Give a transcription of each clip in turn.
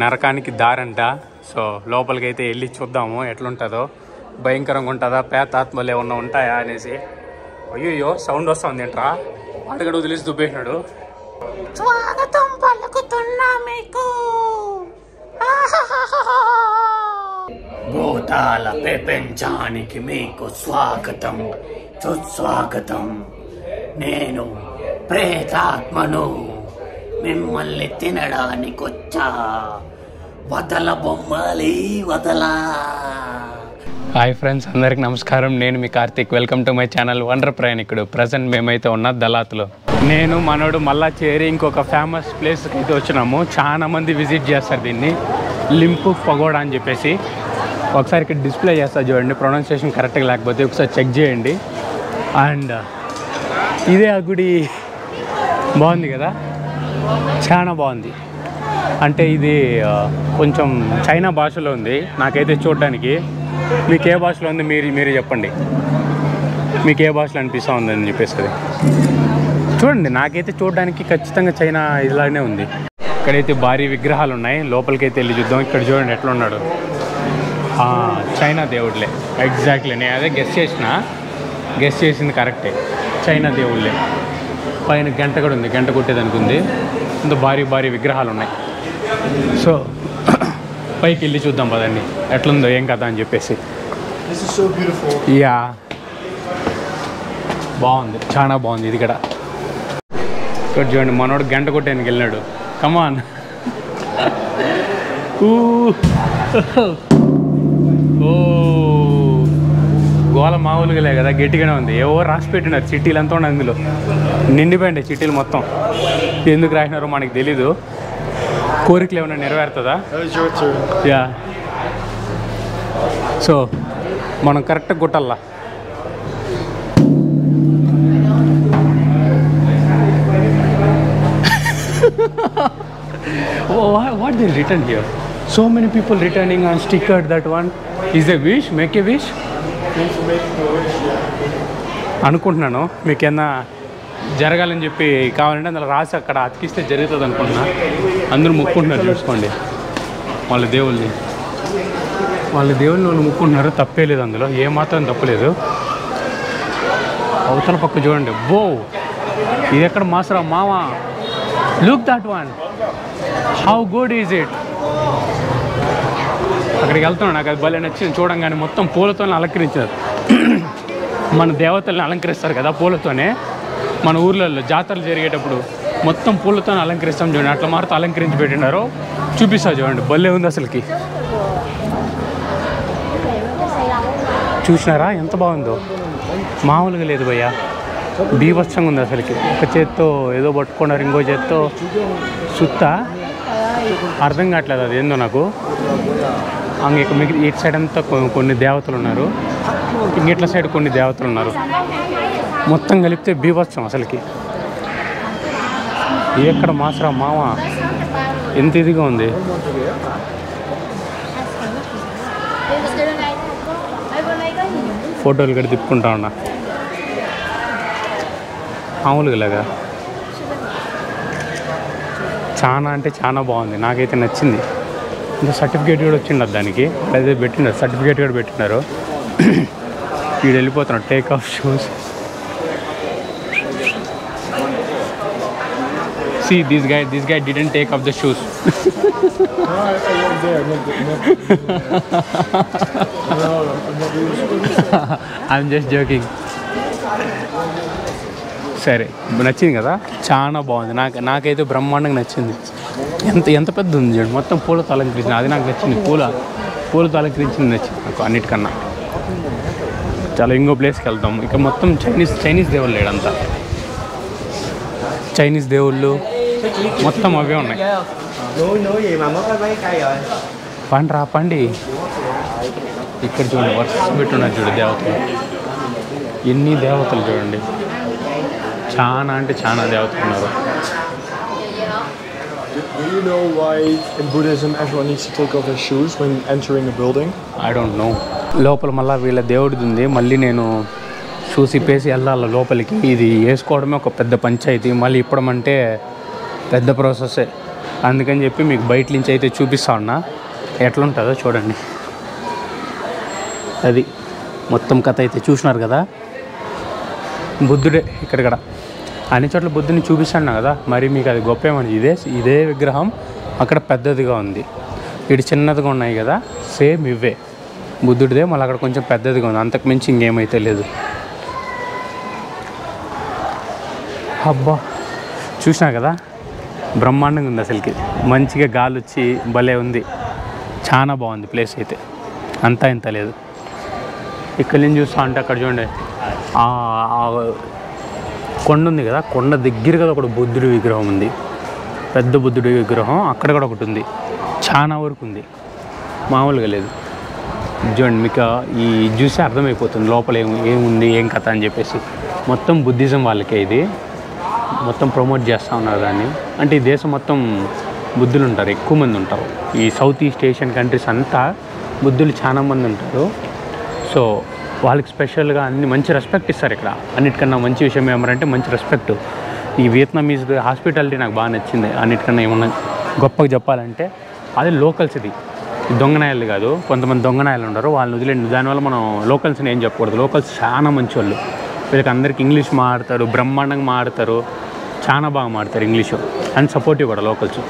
నరకానికి దారంట. సో లోపలికి అయితే వెళ్ళి చూద్దాము ఎట్లుంటుందో. భయంకరంగా ఉంటుందా, పేతాత్మలు ఏమన్నా ఉంటాయా అనేసి. అయ్యో సౌండ్ వస్తుంది ఏంట్రా, అడుగడు వదిలేసి దుబ్బేసినాడు. స్వాగతం పలుకుతున్నా మీకు, భూతాల ప్రపంచానికి మీకు స్వాగతం సుస్వాగతం. నేను ప్రేతాత్మను, మిమ్మల్ని తినడానికి వచ్చా. వదల బొమ్మలి వదలా. హాయ్ ఫ్రెండ్స్, అందరికి నమస్కారం. నేను మీ Karthik. Welcome to my channel wonder ప్రయాణికుడు. ప్రజెంట్ మేమైతే ఉన్న దళాత్లో. నేను మనోడు మళ్ళా చేరి ఇంకొక ఫేమస్ ప్లేస్కి అయితే వచ్చినాము. చాలా మంది విజిట్ చేస్తారు దీన్ని, లింపు పగోడా అని చెప్పేసి. ఒకసారి ఇక్కడ డిస్ప్లే చేస్తా చూడండి, ప్రొనౌన్సియేషన్ కరెక్ట్గా లేకపోతే ఒకసారి చెక్ చేయండి. అండ్ ఇదే ఆ గుడి. బాగుంది కదా, చాలా బాగుంది. అంటే ఇది కొంచెం చైనా భాషలో ఉంది నాకైతే చూడడానికి. మీకు ఏ భాషలో ఉంది మీరు చెప్పండి, మీకు ఏ భాషలో అనిపిస్తూ ఉందని చెప్పేసి. అది చూడండి, నాకైతే చూడడానికి ఖచ్చితంగా చైనా ఇలానే ఉంది. ఇక్కడైతే భారీ విగ్రహాలు ఉన్నాయి, లోపలికైతే వెళ్ళి చూద్దాం. ఇక్కడ చూడండి ఎట్లా ఉన్నాడు, చైనా దేవుళ్ళే. ఎగ్జాక్ట్లీ నేను అదే గెస్ చేసింది కరెక్టే, చైనా దేవుళ్ళే. పైన గంట కూడా ఉంది, గంట కొట్టేదానికి ఉంది. ఇంత భారీ విగ్రహాలు ఉన్నాయి. సో పైకి వెళ్ళి చూద్దాం పదండి ఎట్లుందో ఏం కదా అని చెప్పేసి. యా, బాగుంది, చాలా బాగుంది. ఇది ఇక్కడ చూడండి, మనోడు గంట కొట్టేందుకు వెళ్ళినాడు. కమాన్. ఓ గోల మామూలుగా కదా, గట్టిగానే ఉంది. ఏవో రాసి పెట్టినారు, చిట్టీలు అంతా ఉన్నాయి అందులో, నిండిపోయింది చిట్టీలు మొత్తం. ఎందుకు రాసినారో మనకి తెలీదు. కోరికలు ఏమైనా నెరవేరుతుందా? యా. సో మనం కరెక్ట్గా కొట్టాలా. What they written here? So many people returning on sticker. That one is a wish. Make a wish. అనుకుంటున్నాను మీకేమన్నా జరగాలని చెప్పి కావాలంటే అందులో రాసి అక్కడ అతికిస్తే జరుగుతుంది అనుకుంటున్నా. అందరూ మొక్కుంటున్నారు, చూసుకోండి. వాళ్ళ దేవుళ్ళని వాళ్ళు మొక్కుంటున్నారు. తప్పే లేదు, అందులో ఏమాత్రం తప్పలేదు. అవతల పక్క చూడండి. బో, ఇది ఎక్కడ మాసరా మావా. Look that one, how good is it. అక్కడికి వెళ్తున్నాను, నాకు అది భలే నచ్చింది చూడంగానే. మొత్తం పూలతోనే అలంకరించారు. మన దేవతల్ని అలంకరిస్తారు కదా పూలతోనే. మన ఊర్లలో జాతరలు జరిగేటప్పుడు మొత్తం పూలతో అలంకరిస్తాం చూడండి, అట్లా మారుతూ అలంకరించి పెట్టినారు. చూపిస్తా చూడండి, భలే ఉంది అసలుకి. చూసినారా ఎంత బాగుందో, మామూలుగా లేదు భయ్యా, బీభత్సంగా ఉంది అసలుకి. ఒక చేత్తో ఏదో పట్టుకున్నారు, ఇంకో చేత్తో సుత్త, అర్థం కావట్లేదు అది ఏందో నాకు. ఇంక మీకు ఇటు సైడ్ అంతా కొన్ని దేవతలు ఉన్నారు, ఇంకెట్ల సైడ్ కొన్ని దేవతలు ఉన్నారు. మొత్తం కలిపితే బీభత్సం అసలుకి. ఎక్కడ మాసరా మామ, ఎంత ఇదిగా ఉంది. ఫోటోలు కూడా తిప్పుకుంటా ఉన్నా, మామూలుగా లాగా. చాలా అంటే చాలా బాగుంది, నాకైతే నచ్చింది. ఇంకా సర్టిఫికేట్ కూడా వచ్చిండదు దానికి, అదే పెట్టినారు, సర్టిఫికేట్ కూడా పెట్టినారు. వీడు వెళ్ళిపోతున్నాడు. Take off shoes. See, this guy didn't take off the shoes. I'm just joking. సరే, నచ్చింది కదా, చాలా బాగుంది. నాకైతే బ్రహ్మాండంగా నచ్చింది. ఎంత పెద్ద ఉంది చూడండి, మొత్తం పూలతో అలంకరించింది. అది నాకు నచ్చింది, పూలతో అలంకరించింది నచ్చింది నాకు అన్నిటికన్నా. చాలా ఇంకో ప్లేస్కి వెళ్తాం. ఇక మొత్తం చైనీస్ దేవుళ్ళు లేడంతా, చైనీస్ దేవుళ్ళు మొత్తం అవే ఉన్నాయి. పండి ఇక్కడ చూడండి, వర్ష పెట్టున్నారు చూడు దేవతలు. ఎన్ని దేవతలు చూడండి, చాలా అంటే చాలా దేవతలు ఉన్నారు. Do you know why in Buddhism everyone needs to take off their shoes when entering a building? I don't know. లోపల మళ్ళీ వీళ్ళ దేవుడిది ఉంది. మళ్ళీ నేను షూస్ ఇప్పేసి వెళ్ళాలి లోపలికి. ఇది వేసుకోవడమే ఒక పెద్ద పంచాయతీ, మళ్ళీ ఇప్పడమంటే పెద్ద ప్రాసెస్సే. అందుకని చెప్పి మీకు బయట నుంచి అయితే చూపిస్తా ఉన్నా, ఎట్లుంటుందో చూడండి. అది మొత్తం కథ అయితే చూసినారు కదా. బుద్ధుడే ఇక్కడ అన్ని చోట్ల బుద్ధుని చూపిస్తాను కదా, మరి మీకు అది గొప్ప ఏమని. ఇదే విగ్రహం అక్కడ పెద్దదిగా ఉంది, ఇటు చిన్నదిగా ఉన్నాయి కదా, సేమ్ ఇవే బుద్ధుడిదే, మళ్ళీ అక్కడ కొంచెం పెద్దదిగా ఉంది, అంతకు మించి ఇంకేమైతే లేదు. అబ్బా చూసినా కదా, బ్రహ్మాండంగా ఉంది అసలుకి, మంచిగా గాలి వచ్చి భలే ఉంది, చాలా బాగుంది ప్లేస్ అయితే, అంతా ఇంత లేదు. ఇక్కడి నుంచి చూస్తా అంటే అక్కడ చూడండి కొండ ఉంది కదా, కొండ దగ్గరగా ఒకటి బుద్ధుడి విగ్రహం ఉంది, పెద్ద బుద్ధుడి విగ్రహం అక్కడ కూడా ఒకటి ఉంది, చాలా వరకు ఉంది, మామూలుగా లేదు. చూడండి మీకు ఈ చూసి అర్థమైపోతుంది లోపల ఏముంది ఏం కథ అని చెప్పేసి. మొత్తం బుద్ధిజం వాళ్ళకే ఇది మొత్తం ప్రమోట్ చేస్తూ ఉన్నారు దాన్ని. అంటే ఈ దేశం మొత్తం బుద్ధులు ఉంటారు, ఎక్కువ మంది ఉంటారు, ఈ సౌత్ ఈస్ట్ ఏషియన్ కంట్రీస్ అంతా బుద్ధులు చాలా మంది ఉంటారు. సో వాళ్ళకి స్పెషల్గా అన్ని మంచి రెస్పెక్ట్ ఇస్తారు ఇక్కడ. అన్నిటికన్నా మంచి విషయం ఏమంటే మంచి రెస్పెక్ట్. ఈ వియత్నామీస్ హాస్పిటాలిటీ నాకు బాగా నచ్చింది. అన్నిటికన్నా ఏమన్నా గొప్పగా చెప్పాలంటే అది లోకల్స్, ఇది దొంగనాయాలు కాదు. కొంతమంది దొంగనాయాలు ఉండరు, వాళ్ళని వదిలేండి. దానివల్ల మనం లోకల్స్ని ఏం చెప్పకూడదు. లోకల్స్ చాలా మంచి వాళ్ళు, వీళ్ళకి అందరికీ ఇంగ్లీష్ మాట్లాడతారు, బ్రహ్మాండంగా మాట్లాడతారు, చాలా బాగా మాట్లాడతారు ఇంగ్లీషు, అండ్ సపోర్టివ్ కూడా లోకల్స్.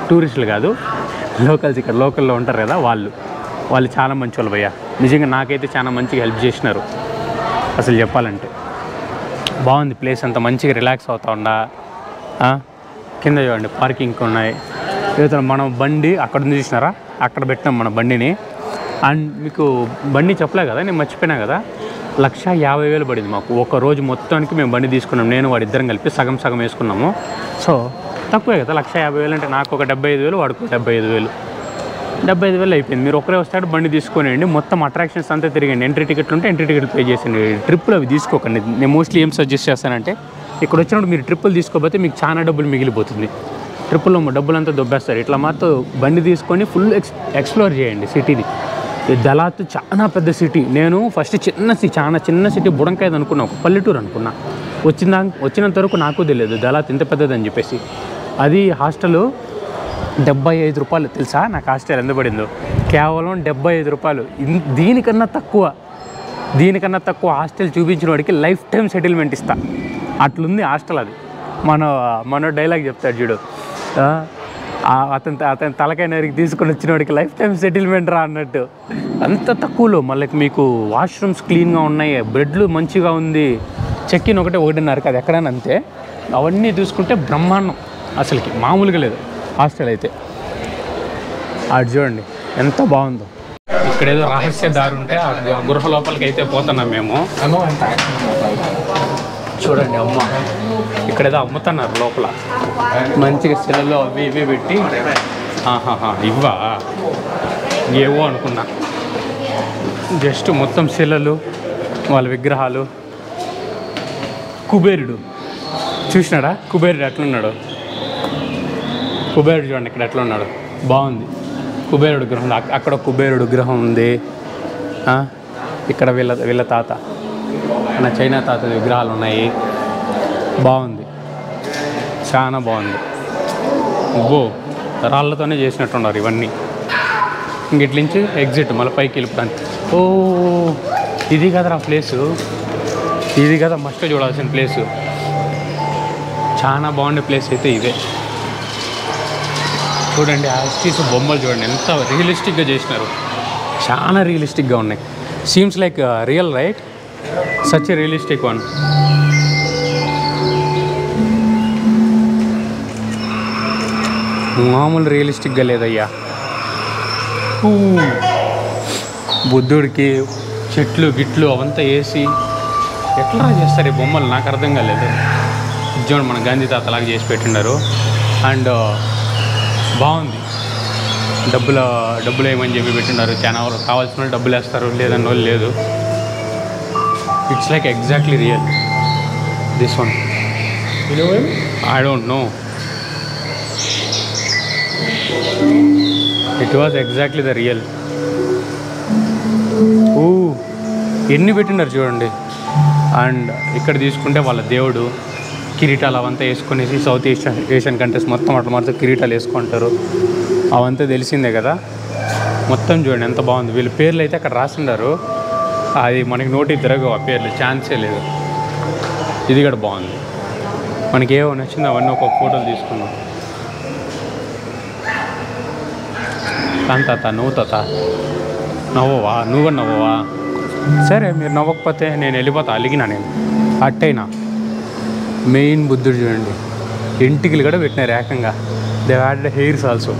టూరిస్టులు కాదు, లోకల్స్ ఇక్కడ లోకల్లో ఉంటారు కదా వాళ్ళు చాలా మంచి వాళ్ళు భయ్యా. నిజంగా నాకైతే చాలా మంచిగా హెల్ప్ చేసినారు. అసలు చెప్పాలంటే బాగుంది ప్లేస్, అంతా మంచిగా రిలాక్స్ అవుతా ఉండా. కింద చూడండి పార్కింగ్ ఉన్నాయి. ఇవతల మనం బండి అక్కడ నుంచి చూసినారా, అక్కడ పెట్టినాం మన బండిని. అండ్ మీకు బండి చెప్పలే కదా, నేను మర్చిపోయినా కదా, 1,50,000 పడింది మాకు ఒక రోజు మొత్తానికి. మేము బండి తీసుకున్నాం, నేను వాడిద్దరం కలిపి సగం సగం వేసుకున్నాము. సో తక్కువే కదా, 1,50,000 అంటే నాకు ఒక 75,000, వాడుకు 75,000 అయిపోయింది. మీరు ఒకరే వస్తాడు బండి తీసుకొనియండి, మొత్తం అట్రాక్షన్స్ అంతా తిరిగండి. ఎంట్రీ టికెట్లు ఉంటే ఎంట్రీ టికెట్లు పే చేసిండి. ట్రిప్పులు అవి తీసుకోకండి. నేను మోస్ట్లీ ఏం సజెస్ట్ చేస్తానంటే, ఇక్కడ వచ్చినప్పుడు మీరు ట్రిప్పులు తీసుకోకపోతే మీకు చాలా డబ్బులు మిగిలిపోతుంది. ట్రిప్పుల్లో డబ్బులంతా దొబ్బేస్తారు. ఇట్లా మాత్రం బండి తీసుకొని ఫుల్ ఎక్స్ప్లోర్ చేయండి సిటీని. దళాత్ చాలా పెద్ద సిటీ. నేను ఫస్ట్ చాలా చిన్న సిటీ బుడంకాయది అనుకున్నా, ఒక పల్లెటూరు అనుకున్నా. వచ్చినంత వరకు నాకు తెలియదు దళాత్ ఇంత పెద్దదని చెప్పేసి. అది హాస్టల్ 75 రూపాయలు తెలుసా నాకు హాస్టల్ ఎంత పడిందో? కేవలం 75 రూపాయలు. దీనికన్నా తక్కువ హాస్టల్ చూపించిన వాడికి లైఫ్ టైం సెటిల్మెంట్ ఇస్తా, అట్లుంది హాస్టల్. అది మన డైలాగ్ చెప్తాడు చూడు, అతని తలకాయ నరికి తీసుకొని వచ్చిన వాడికి లైఫ్ టైం సెటిల్మెంట్ రా అన్నట్టు. అంత తక్కువలో మళ్ళీ మీకు వాష్రూమ్స్ క్లీన్గా ఉన్నాయి, బెడ్లు మంచిగా ఉంది, చెక్ ఇన్ ఒకటే 1.5 అది ఎక్కడైనా అంతే. అవన్నీ చూసుకుంటే బ్రహ్మాండం, అసలుకి మామూలుగా లేదు హాస్టల్ అయితే. అది చూడండి ఎంత బాగుందో. ఇక్కడేదో రహస్య దారి ఉంటే ఆ గృహ లోపలికి అయితే పోతున్నాం మేము. చూడండి అమ్మ, ఇక్కడేదో అమ్ముతున్నారు లోపల, మంచిగా శిలలో అవి ఇవి పెట్టి. ఇవ్వా ఏవో అనుకున్నా, జస్ట్ మొత్తం శిలలు, వాళ్ళ విగ్రహాలు. కుబేరుడు చూసినాడా? కుబేరుడు ఎట్లున్నాడు? కుబేరుడు చూడండి ఇక్కడ ఎట్లా ఉన్నాడు, బాగుంది. కుబేరుడు విగ్రహం, అక్కడ కుబేరుడు విగ్రహం ఉంది. ఇక్కడ వీళ్ళ తాత, మన చైనా తాత విగ్రహాలు ఉన్నాయి. బాగుంది, చాలా బాగుంది. రాళ్ళతోనే చేసినట్టున్నారు ఇవన్నీ. ఇంక ఇట్లించి ఎగ్జిట్ మళ్ళీ పైకి వెళ్ళిపోతాను. ఇది కదరా ప్లేసు, ఇది కదా మస్ట్ చూడాల్సిన ప్లేసు. చాలా బాగుండే ప్లేస్ అయితే ఇదే. చూడండి ఆ స్టీస్ బొమ్మలు చూడండి ఎంత రియలిస్టిక్గా చేసినారు, చాలా రియలిస్టిక్గా ఉన్నాయి. Seems like real right, such a realistic one. మామూలు రియలిస్టిక్గా లేదయ్యా. బుద్ధుడికి చెట్లు గిట్లు అవంతా వేసి ఎట్లా చేస్తారు ఈ బొమ్మలు, నాకు అర్థం కాలేదు. చూడండి మన గాంధీ తాతలాగా చేసి పెట్టినారు. అండ్ బాగుంది. డబ్బులు ఏమని చెప్పి పెట్టినారు. చాలా కావాల్సిన వాళ్ళు డబ్బులు వేస్తారు, లేదన్న వాళ్ళు లేదు. It's like exactly real this one. I don't know, it was exactly the real. ఎన్ని పెట్టినారు చూడండి. అండ్ ఇక్కడ తీసుకుంటే వాళ్ళ దేవుడు కిరీటాలు అవంతా వేసుకునేసి సౌత్ ఏషియన్ కంట్రీస్ మొత్తం మొత్తం కిరీటాలు వేసుకుంటారు. అవంతా తెలిసిందే కదా. మొత్తం చూడండి ఎంత బాగుంది. వీళ్ళ పేర్లు అయితే అక్కడ రాసిండారు, అది మనకి నోటికి తిరగవు ఆ పేర్లు, ఛాన్సే లేదు. ఇది కూడా బాగుంది. మనకి ఏమో నచ్చిందో అవన్నీ ఒక్కొక్క ఫోటోలు తీసుకున్నాం. తాత నువ్వు తాత నవ్వవా? నువ్వు కూడా నవ్వవా? సరే మీరు నవ్వకపోతే నేను వెళ్ళిపోతా. అలిగినా నేను అట్టయినా. మెయిన్ బుద్ధుడు చూడండి, ఎంటికలు కూడా పెట్టినారు ఏకంగా. They had hairs also.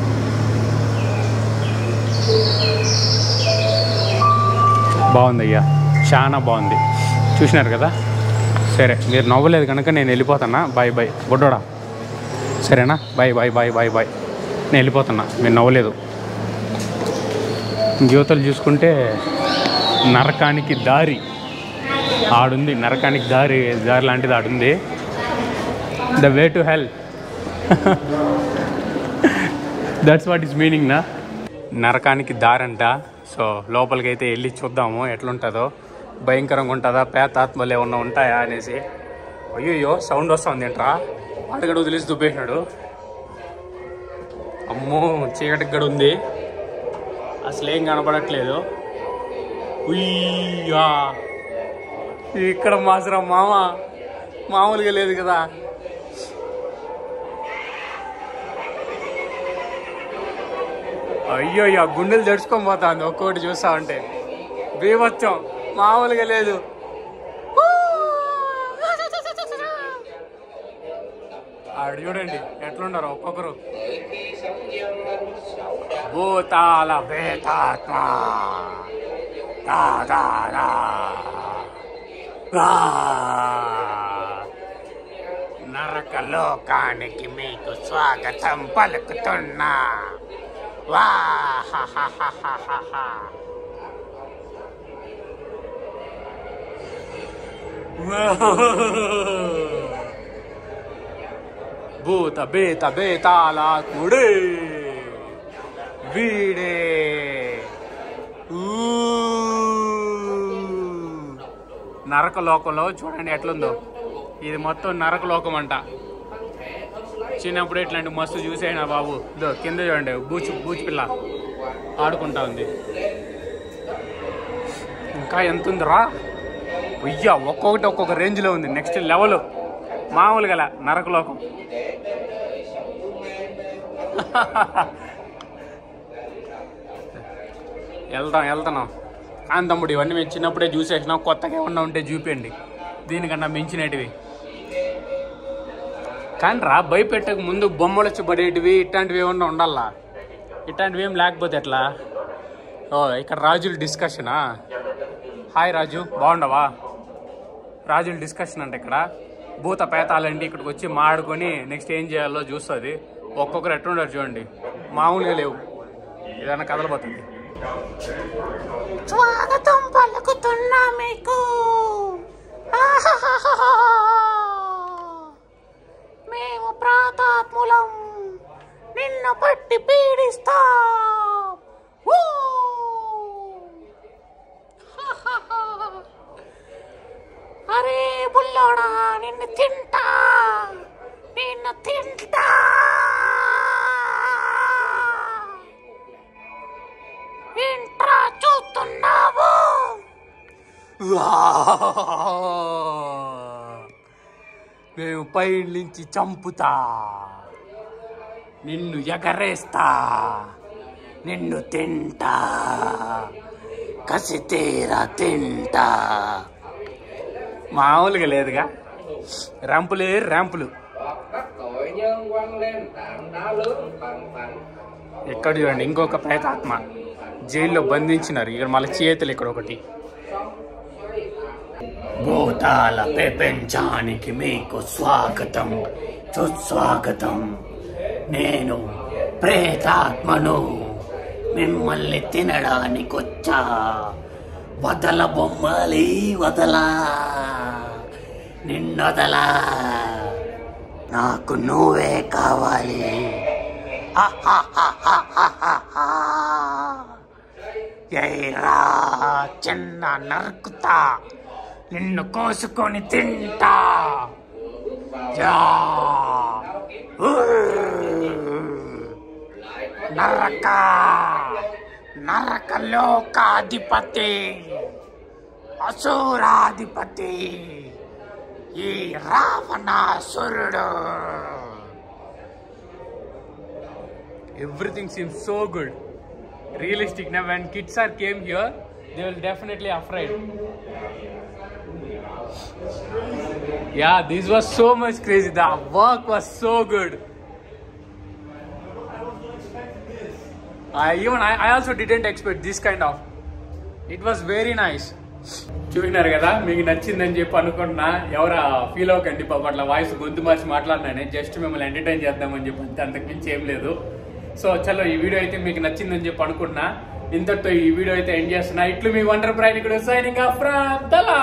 బాగుంది అయ్యా, చాలా బాగుంది. చూసినారు కదా. సరే మీరు నవ్వలేదు కనుక నేను వెళ్ళిపోతున్నా. బాయ్ బాయ్ బొడ్డోడా, సరేనా? Bye bye bye bye bye. నేను వెళ్ళిపోతున్నా, మీరు నవ్వలేదు. యువతలు చూసుకుంటే నరకానికి దారి ఆడుంది. నరకానికి దారి లాంటిది ఆడుంది. The way to hell. That's what is meaning నా. నరకానికి దారంట. సో లోపలికి అయితే వెళ్ళి చూద్దాము ఎట్లుంటుందో. భయంకరంగా ఉంటుందా, పేతాత్మలు ఏమన్నా ఉంటాయా అనేసి. అయ్యో సౌండ్ వస్తుంది ఏంట్రా, వాడు కూడా వదిలేసి దుబ్బేసినాడు. అమ్మో చీకటికి కూడా ఉంది, అసలు ఏం కనపడట్లేదు. ఉయ్యా ఇక్కడ మాసరా మామ మామూలుగా లేదు కదా. అయ్యో ఆ గుండెలు జడుచుకొని పోతుంది ఒక్కొక్కటి చూస్తా ఉంటే. బీభత్సం మామూలుగా లేదు. ఆడ చూడండి ఎట్లున్నారు ఒక్కొక్కరు. భూతాల ప్రేతాత్మ నరక లోకానికి మీకు స్వాగతం పలుకుతున్నా. వా భూత బేత బేతాళాత్ముడే వీడే. నరకలోకంలో చూడండి ఎట్లుందో. ఇది మొత్తం నరకలోకం అంట. చిన్నప్పుడు ఇట్లాంటి మస్తు చూసేనా బాబు. ఇదో కింద చూడండి బూచి పిల్ల ఆడుకుంటా ఉంది. ఇంకా ఎంత ఉందిరా అయ్యా. ఒక్కొక్కటి ఒక్కొక్క రేంజ్లో ఉంది. నెక్స్ట్ లెవెల్ మామూలుగా నరకలోకం. వెళ్తున్నాం కానీ తమ్ముడు ఇవన్నీ మేము చిన్నప్పుడే చూసేసినాం. కొత్తగా ఏమన్నా ఉంటే చూపించండి దీనికన్నా మించినటివి. కానీ రా భయపెట్టక ముందు బొమ్మలు వచ్చి పడేటివి ఇట్లాంటివి ఏమన్నా ఉండాలా. ఇట్లాంటివి ఏం లేకపోతే ఎట్లా. ఇక్కడ రాజుల డిస్కషనా. హాయ్ రాజు, బాగుండవా? రాజుల డిస్కషన్ అంటే ఇక్కడ భూత పేతాలండి ఇక్కడికి వచ్చి మాడుకొని నెక్స్ట్ ఏం చేయాలో చూస్తుంది. ఒక్కొక్కరు ఎట్లుండారు చూడండి, మామూలుగా లేవు. ఏదైనా కదలబోతుంది. స్వాగతం పలుకుతున్నా మీకు. మేము ప్రాతాత్ములం, నిన్ను పట్టి పీడిస్తాం. అరే బుల్లోడా, నిన్ను తింటా. ఏంట్రా చూస్తున్నావు? మేము పై నుంచి చంపుతా, నిన్ను ఎగరేస్తా, నిన్ను తింటా, కసి తీరా తింటా. మామూలుగా లేదుగా, ర్యాంపులు. ఇక్కడ చూడండి ఇంకొక ప్రేతాత్మ జైల్లో బంధించినారు. ఇక్కడ మళ్ళీ చేతులు ఇక్కడ ఒకటి. భూతాల ప్రపంచానికి మీకు స్వాగతం సుస్వాగతం. నేను ప్రేతాత్మను, మిమ్మల్ని తినడానికి వచ్చా. వదల బొమ్మలి వదలా, నిన్నొదలా, నాకు నువ్వే కావాలి. ఎయిరా చిన్న నరుకుతా, నిన్ను కోసుకొని తింటా. నరకలోకాధిపతి, అసురాధిపతి ఈ రావణాసురుడు. Everything seems so good, realistic. Now when kids are came here, they will definitely afraid. Yeah, this was so much crazy. The work was so good. I also didn't expect this kind of. It was very nice. చూసినారు కదా, మీకు నచ్చిందని చెప్పి అనుకుంటున్నా. ఎవరా feel అవ్వకండి, పాప అట్లా వాయిస్ గొంతు మార్చి మాట్లాడినానే, జస్ట్ మిమ్మల్ని ఎంటర్టైన్ చేద్దామని చెప్పి అంతే, అంతకుమించి ఏం లేదు. సో చలో, ఈ వీడియో అయితే మీకు నచ్చిందని చెప్పి అనుకుంటున్నా. ఇంతటితో ఈ వీడియో అయితే ఎండ్ చేస్తున్నా. ఇట్లు మీ వండర్ ప్రయాణికుడు సైనింగ్ ఆఫ్ ఫ్రమ్ తలా.